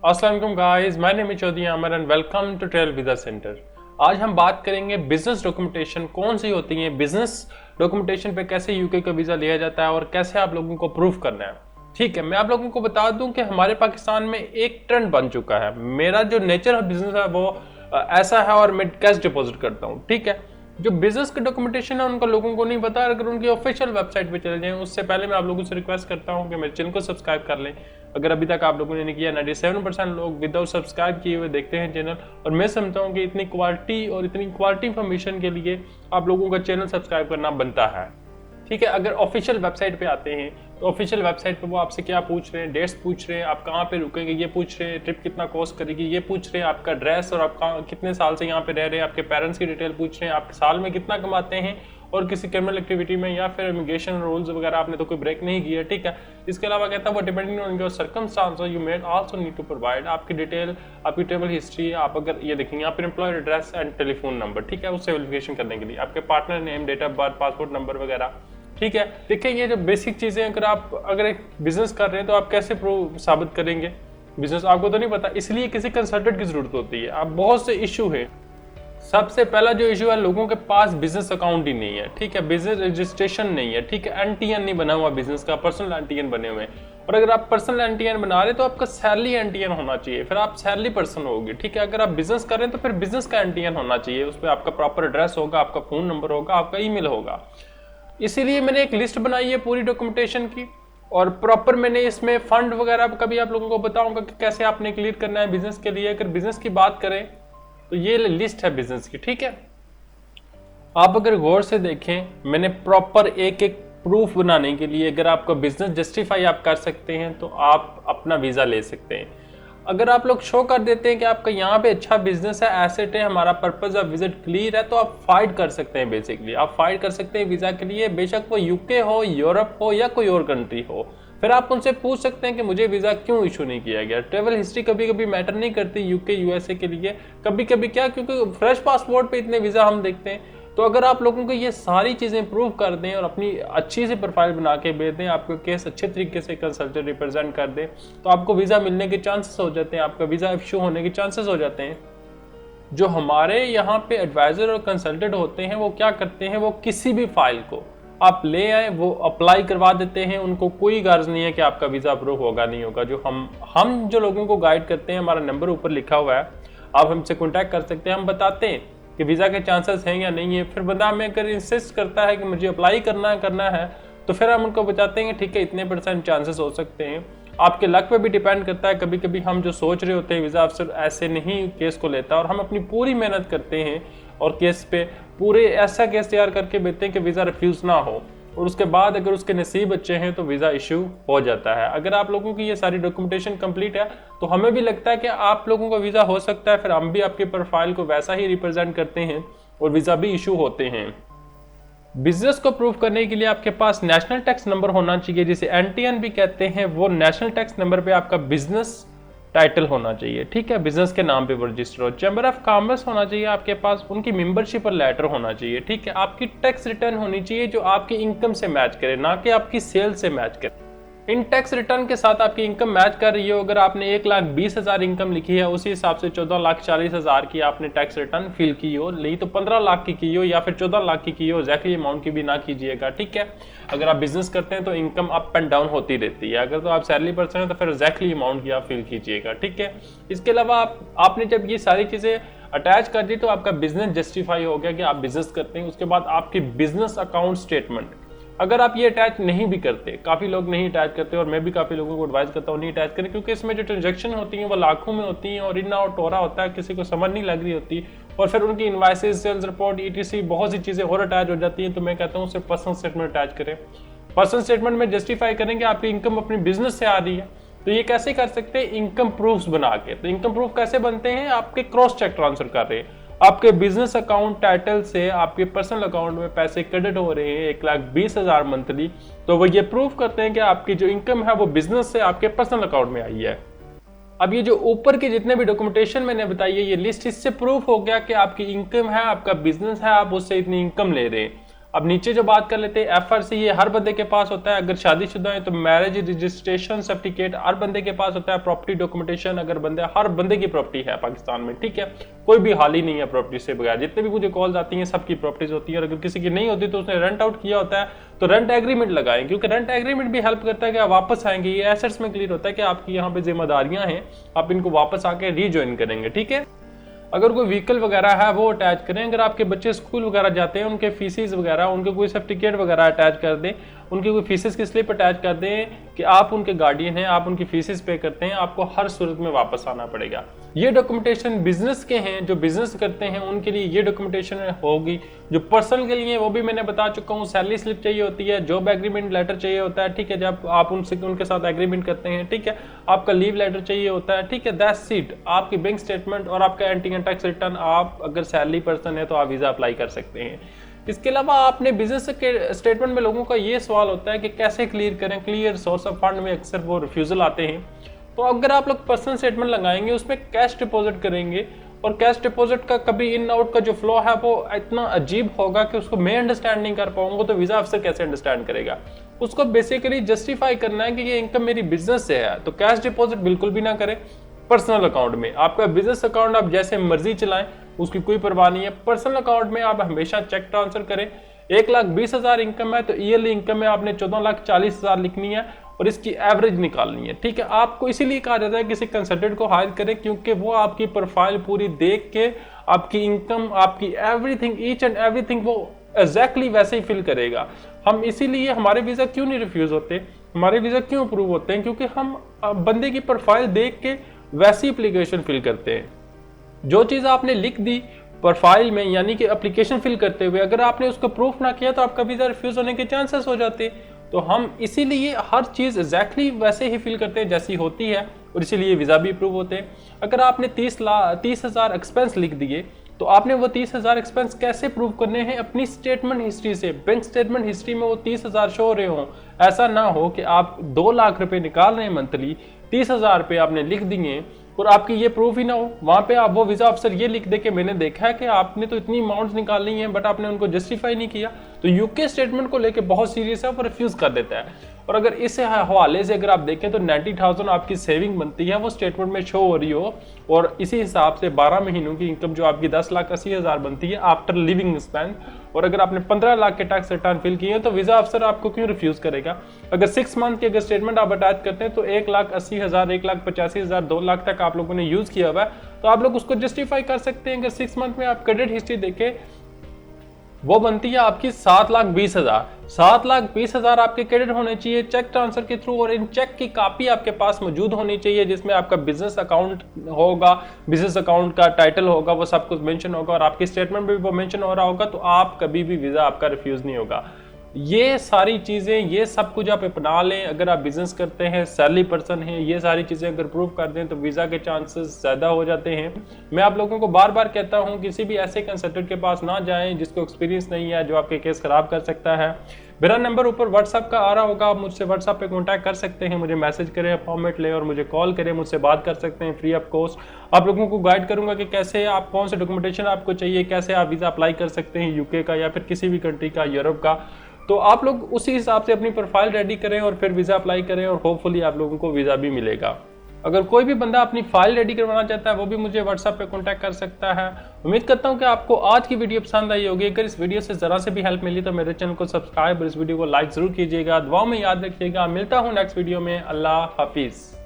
अस्सलाम वालेकुम guys, my name is Chaudhry Aamir and welcome to travel visa centre. आज हम बात करेंगे बिजनेस डॉक्यूमेंटेशन कौन सी होती है, बिजनेस डॉक्यूमेंटेशन पे कैसे यूके का वीजा लिया जाता है और कैसे आप लोगों को प्रूव करना है। ठीक है, मैं आप लोगों को बता दूं कि हमारे पाकिस्तान में एक ट्रेंड बन चुका है। मेरा जो नेचर ऑफ बिजनेस है वो ऐसा है और मैं कैश डिपॉजिट करता हूँ। ठीक है, जो बिजनेस का डॉक्यूमेंटेशन है उनका लोगों को नहीं पता। अगर उनकी ऑफिशियल वेबसाइट पे चले जाएं, उससे पहले मैं आप लोगों से रिक्वेस्ट करता हूं कि मेरे चैनल को सब्सक्राइब कर लें अगर अभी तक आप लोगों ने नहीं किया। 97% लोग विदाउट सब्सक्राइब किए हुए देखते हैं चैनल, और मैं समझता हूं कि इतनी क्वालिटी इंफॉर्मेशन के लिए आप लोगों का चैनल सब्सक्राइब करना बनता है। ठीक है, अगर ऑफिशियल वेबसाइट पे आते हैं तो ऑफिशियल वेबसाइट पे वो आपसे क्या पूछ रहे हैं, डेट्स पूछ रहे हैं, आप कहाँ पे रुकेंगे ये पूछ रहे हैं, ट्रिप कितना कॉस्ट करेगी ये पूछ रहे हैं, आपका एड्रेस और आप कितने साल से यहाँ पे रह रहे हैं, आपके पेरेंट्स की डिटेल पूछ रहे हैं, आप साल में कितना कमाते हैं और किसी क्रिमिनल एक्टिविटी में या फिर इमिग्रेशन रूल्स वगैरह आपने तो कोई ब्रेक नहीं किया। ठीक है, इसके अलावा कहता है वो depending on your circumstances you may also need to provide आपकी डिटेल, आपकी ट्रेवल हिस्ट्री। आप अगर ये देखेंगे यहाँ पर employer address and telephone number, ठीक है, उससे वेरिफिकेशन करने के लिए आपके partner name, date of birth, passport number वगैरह। ठीक है, देखिए ये जो बेसिक चीजें अगर एक बिजनेस कर रहे हैं तो आप कैसे प्रूव साबित करेंगे, बिजनेस आपको तो नहीं पता, इसलिए किसी कंसल्टेंट की जरूरत होती है। अब बहुत से इशू है। सबसे पहला जो इशू है, लोगों के पास बिजनेस अकाउंट ही नहीं है। ठीक है, बिजनेस रजिस्ट्रेशन नहीं है। ठीक है, एनटीएन नहीं बना हुआ बिजनेस का, पर्सनल एनटीएन बने हुए हैं। और अगर आप पर्सनल एनटीएन बना रहे तो आपका सैलरी एनटीएन होना चाहिए, फिर आप सैलरी पर्सन होगी। ठीक है, अगर आप बिजनेस कर रहे हैं तो फिर बिजनेस का एनटीएन होना चाहिए, उस पर आपका प्रॉपर एड्रेस होगा, आपका फोन नंबर होगा, आपका ईमेल होगा। इसीलिए मैंने एक लिस्ट बनाई है पूरी डॉक्यूमेंटेशन की, और प्रॉपर मैंने इसमें फंड वगैरह कभी आप लोगों को बताऊंगा कि कैसे आपने क्लियर करना है बिजनेस के लिए। अगर बिजनेस की बात करें तो ये लिस्ट है बिजनेस की। ठीक है, आप अगर गौर से देखें, मैंने प्रॉपर एक एक प्रूफ बनाने के लिए, अगर आपका बिजनेस जस्टिफाई आप कर सकते हैं तो आप अपना वीजा ले सकते हैं। अगर आप लोग शो कर देते हैं कि आपका यहाँ पे अच्छा बिजनेस है, एसेट है, हमारा पर्पज ऑफ विजिट क्लियर है, तो आप फाइट कर सकते हैं। बेसिकली आप फाइट कर सकते हैं वीजा के लिए, बेशक वो यूके हो, यूरोप हो या कोई और कंट्री हो। फिर आप उनसे पूछ सकते हैं कि मुझे वीजा क्यों इशू नहीं किया गया। ट्रेवल हिस्ट्री कभी कभी मैटर नहीं करती यूके यूएसए के लिए, कभी कभी क्या, क्योंकि फ्रेश पासपोर्ट पे इतने वीजा हम देखते हैं। तो अगर आप लोगों को ये सारी चीज़ें प्रूव कर दें और अपनी अच्छी सी प्रोफाइल बना के भेज दें, आपका केस अच्छे तरीके से कंसल्टेंट रिप्रेजेंट कर दें, तो आपको वीज़ा मिलने के चांसेस हो जाते हैं, आपका वीज़ा इशू होने के चांसेस हो जाते हैं। जो हमारे यहाँ पे एडवाइज़र और कंसल्टेंट होते हैं वो क्या करते हैं, वो किसी भी फाइल को आप ले आए, वो अप्लाई करवा देते हैं। उनको कोई गर्ज नहीं है कि आपका वीज़ा अप्रूव होगा नहीं होगा। जो हम जो लोगों को गाइड करते हैं, हमारा नंबर ऊपर लिखा हुआ है, आप हमसे कॉन्टैक्ट कर सकते हैं। हम बताते हैं कि वीज़ा के चांसेस हैं या नहीं है। फिर बंदा हमें अगर इंसिस्ट करता है कि मुझे अप्लाई करना है तो फिर हम उनको बताते हैं ठीक है, इतने % चांसेस हो सकते हैं। आपके लक पे भी डिपेंड करता है। कभी कभी हम जो सोच रहे होते हैं वीज़ा अफसर ऐसे नहीं केस को लेता, और हम अपनी पूरी मेहनत करते हैं और केस पे पूरे ऐसा केस तैयार करके भेजते हैं कि वीज़ा रिफ्यूज़ ना हो, और उसके बाद अगर उसके नसीब अच्छे हैं तो वीज़ा इशू हो जाता है। अगर आप लोगों की ये सारी डॉक्यूमेंटेशन कंप्लीट है तो हमें भी लगता है कि आप लोगों का वीज़ा हो सकता है। फिर हम भी आपके प्रोफाइल को वैसा ही रिप्रेजेंट करते हैं और वीज़ा भी इशू होते हैं। बिजनेस को प्रूव करने के लिए आपके पास नेशनल टैक्स नंबर होना चाहिए, जिसे एनटीएन भी कहते हैं। वो नेशनल टैक्स नंबर पे आपका बिजनेस टाइटल होना चाहिए। ठीक है, बिजनेस के नाम पे वो रजिस्टर हो। चैम्बर ऑफ कॉमर्स होना चाहिए आपके पास, उनकी मेंबरशिप और लेटर होना चाहिए। ठीक है, आपकी टैक्स रिटर्न होनी चाहिए जो आपकी इनकम से मैच करे, ना कि आपकी सेल से मैच करे। इन टैक्स रिटर्न के साथ आपकी इनकम मैच कर रही हो। अगर आपने 1,20,000 इनकम लिखी है, उसी हिसाब से 14,40,000 की आपने टैक्स रिटर्न फिल की हो, नहीं तो 15 लाख की हो या फिर 14 लाख की हो, एग्जैक्टली अमाउंट की भी ना कीजिएगा। ठीक है, अगर आप बिजनेस करते हैं तो इनकम अप एंड डाउन होती रहती है। अगर तो आप सैलरी पर्सन है तो फिर एग्जैक्टली अमाउंट की आप फिल कीजिएगा। ठीक है, इसके अलावा आपने जब ये सारी चीज़ें अटैच कर दी तो आपका बिजनेस जस्टिफाई हो गया कि आप बिजनेस करते हैं। उसके बाद आपकी बिजनेस अकाउंट स्टेटमेंट, अगर आप ये अटैच नहीं भी करते, काफ़ी लोग नहीं अटैच करते और मैं भी काफ़ी लोगों को एडवाइस करता हूँ नहीं अटैच करें, क्योंकि इसमें जो ट्रांजैक्शन होती हैं वो लाखों में होती हैं और इतना और टोरा होता है, किसी को समझ नहीं लग रही होती, और फिर उनकी इनवाइसेस, सेल्स रिपोर्ट, ईटीसी बहुत सी चीज़ें और अटैच हो जाती हैं। तो मैं कहता हूँ सिर्फ पर्सनल स्टेटमेंट अटैच करें। पर्सनल स्टेटमेंट में जस्टिफाई करें कि आपकी इनकम अपनी बिजनेस से आ रही है। तो ये कैसे कर सकते हैं, इनकम प्रूफ्स बना के। तो इनकम प्रूफ कैसे बनते हैं, आपके क्रॉस चेक ट्रांसफर कर रहे हैं, आपके बिजनेस अकाउंट टाइटल से आपके पर्सनल अकाउंट में पैसे क्रेडिट हो रहे हैं 1,20,000 मंथली, तो वो ये प्रूफ करते हैं कि आपकी जो इनकम है वो बिजनेस से आपके पर्सनल अकाउंट में आई है। अब ये जो ऊपर के जितने भी डॉक्यूमेंटेशन मैंने बताई है, ये लिस्ट, इससे प्रूफ हो गया कि आपकी इनकम है, आपका बिजनेस है, आप उससे इतनी इनकम ले रहे हैं। अब नीचे जो बात कर लेते हैं FRC, ये हर बंदे के पास होता है। अगर शादीशुदा है तो मैरिज रजिस्ट्रेशन सर्टिफिकेट हर बंदे के पास होता है। प्रॉपर्टी डॉक्यूमेंटेशन अगर हर बंदे की प्रॉपर्टी है पाकिस्तान में, ठीक है, कोई भी हाल ही नहीं है प्रॉपर्टी से बगैर। जितने भी मुझे कॉल्स आती हैं सबकी प्रॉपर्टीज होती है, और अगर किसी की नहीं होती तो उसने रेंट आउट किया होता है तो रेंट एग्रीमेंट लगाएं, क्योंकि रेंट एग्रीमेंट भी हेल्प करता है कि आप वापस आएंगे। ये एसेट्स में क्लियर होता है कि आपकी यहाँ पे जिम्मेदारियां हैं, आप इनको वापस आके रीजॉइन करेंगे, ठीक है। अगर कोई व्हीकल वगैरह है वो अटैच करें। अगर आपके बच्चे स्कूल वगैरह जाते हैं उनके फीसिस वगैरह, उनके कोई सर्टिफिकेट वगैरह अटैच कर दें, उनकी कोई फीसिस की स्लिप अटैच कर दें कि आप उनके गार्डियन हैं, आप उनकी फीसिस पे करते हैं, आपको हर सूरत में वापस आना पड़ेगा। ये डॉक्यूमेंटेशन बिजनेस के हैं, जो बिजनेस करते हैं उनके लिए ये डॉक्यूमेंटेशन होगी। जो पर्सनल के लिए वो भी मैंने बता चुका हूँ, सैलरी स्लिप चाहिए होती है, जॉब एग्रीमेंट लेटर चाहिए होता है, ठीक है, जब आप उनके साथ एग्रीमेंट करते हैं, ठीक है, आपका लीव लेटर चाहिए होता है, ठीक है, दैट्स इट। आपकी बैंक स्टेटमेंट और आपका एंटी टैक्स रिटर्न, आप अगर सैलरी पर्सन है तो आप वीजा अप्लाई कर सकते हैं। इसके अलावा आपने बिजनेस के स्टेटमेंट में लोगों का ये सवाल होता है कि कैसे क्लियर करें, क्लियर सोर्स ऑफ फंड में अक्सर वो रिफ्यूजल आते हैं। तो अगर आप लोग पर्सनल स्टेटमेंट लगाएंगे उसमें कैश डिपॉजिट करेंगे, और कैश डिपॉजिट का कभी इन आउट का जो फ्लो है वो इतना अजीब होगा कि उसको मैं अंडरस्टैंड नहीं कर पाऊंगा, तो वीजा अफसर कैसे अंडरस्टैंड करेगा। उसको बेसिकली जस्टिफाई करना है कि ये इनकम मेरी बिजनेस से है, तो कैश डिपॉजिट बिल्कुल भी ना करें। पर्सनल अकाउंट में, आपका बिजनेस अकाउंट आप जैसे मर्जी चलाएं, उसकी कोई परवाह नहीं है। पर्सनल अकाउंट में आप हमेशा चेक ट्रांसफर करें। 1,20,000 इनकम है तो ईयरली इनकम में आपने 14,40,000 लिखनी है और इसकी एवरेज निकालनी है, ठीक है। आपको इसीलिए कहा जाता है किसी कंसल्टेंट को हायर करें, क्योंकि वो आपकी प्रोफाइल पूरी देख के आपकी इनकम, आपकी एवरीथिंग, ईच एंड एवरीथिंग वो एग्जैक्टली वैसे ही फिल करेगा। हम इसीलिए, हमारे वीजा क्यों नहीं रिफ्यूज होते, हमारे वीजा क्यों अप्रूव होते हैं, क्योंकि हम बंदे की प्रोफाइल देख के वैसी एप्लीकेशन फिल करते हैं। जो चीज़ आपने लिख दी प्रोफाइल में, यानी कि एप्लीकेशन फिल करते हुए, अगर आपने उसको प्रूफ ना किया तो आपका वीजा रिफ्यूज होने के चांसेस हो जाते हैं। तो हम इसीलिए हर चीज़ एग्जैक्टली वैसे ही फिल करते हैं जैसी होती है, और इसीलिए वीज़ा भी अप्रूव होते हैं। अगर आपने 30,000 एक्सपेंस लिख दिए तो आपने वो 30,000 एक्सपेंस कैसे प्रूव करने हैं, अपनी स्टेटमेंट हिस्ट्री से। बैंक स्टेटमेंट हिस्ट्री में वो 30,000 शो हो रहे हों। ऐसा ना हो कि आप 2 लाख रुपए निकाल रहे हैं मंथली, 30,000 रुपये आपने लिख दिए और आपकी ये प्रूफ ही ना हो। वहाँ पे आप वो वीज़ा अफसर ये लिख दे कि मैंने देखा है कि आपने तो इतनी अमाउंट्स निकालनी है, बट आपने उनको जस्टिफाई नहीं किया, तो यूके स्टेटमेंट को लेके बहुत सीरियस है, वो रिफ्यूज़ कर देता है। और अगर इस हवाले से अगर आप देखें तो 90,000 आपकी सेविंग बनती है, वो स्टेटमेंट में शो हो रही हो, और इसी हिसाब से 12 महीनों की इनकम जो आपकी 10,80,000 बनती है आफ्टर लिविंग एक्सपेंस, और अगर आपने 15 लाख के टैक्स रिटर्न फिल किए हैं तो वीज़ा अफसर आपको क्यों रिफ्यूज करेगा। अगर 6 मंथ की अगर स्टेटमेंट आप अटैच करते हैं तो 1,80,000, 1,85,000, 2 लाख तक आप लोगों ने यूज़ किया हुआ है, तो आप लोग उसको जस्टिफाई कर सकते हैं। अगर 6 मंथ में आप क्रेडिट हिस्ट्री देखें, वो बनती है आपकी 7,20,000। 7,20,000 आपके क्रेडिट होने चाहिए चेक ट्रांसफर के थ्रू, और इन चेक की कॉपी आपके पास मौजूद होनी चाहिए जिसमें आपका बिजनेस अकाउंट होगा, बिजनेस अकाउंट का टाइटल होगा, वो सब कुछ मेंशन होगा, और आपकी स्टेटमेंट में भी वो मेंशन हो रहा होगा, तो आप कभी भी वीज़ा आपका रिफ्यूज़ नहीं होगा। ये सारी चीज़ें, ये सब कुछ आप अपना लें। अगर आप बिजनेस करते हैं, सैलरी पर्सन हैं, ये सारी चीज़ें अगर प्रूव कर दें तो वीज़ा के चांसेस ज़्यादा हो जाते हैं। मैं आप लोगों को बार बार कहता हूँ किसी भी ऐसे कंसल्टेंट के पास ना जाएं जिसको एक्सपीरियंस नहीं है, जो आपके केस ख़राब कर सकता है। मेरा नंबर ऊपर व्हाट्सएप का आ रहा होगा, आप मुझसे व्हाट्सएप पे कांटेक्ट कर सकते हैं, मुझे मैसेज करें, अपॉइंटमेंट लें और मुझे कॉल करें, मुझसे बात कर सकते हैं फ्री ऑफ कॉस्ट। आप लोगों को गाइड करूंगा कि कैसे आप, कौन से डॉक्यूमेंटेशन आपको चाहिए, कैसे आप वीज़ा अप्लाई कर सकते हैं यूके का या फिर किसी भी कंट्री का, यूरोप का। तो आप लोग उसी हिसाब से अपनी प्रोफाइल रेडी करें और फिर वीज़ा अप्लाई करें, और होपफुली आप लोगों को वीज़ा भी मिलेगा। अगर कोई भी बंदा अपनी फाइल रेडी करवाना चाहता है वो भी मुझे व्हाट्सएप पे कांटेक्ट कर सकता है। उम्मीद करता हूं कि आपको आज की वीडियो पसंद आई होगी। अगर इस वीडियो से ज़रा से भी हेल्प मिली तो मेरे चैनल को सब्सक्राइब और इस वीडियो को लाइक ज़रूर कीजिएगा। दुआओं में याद रखिएगा। मिलता हूँ नेक्स्ट वीडियो में। अल्लाह हाफिज़।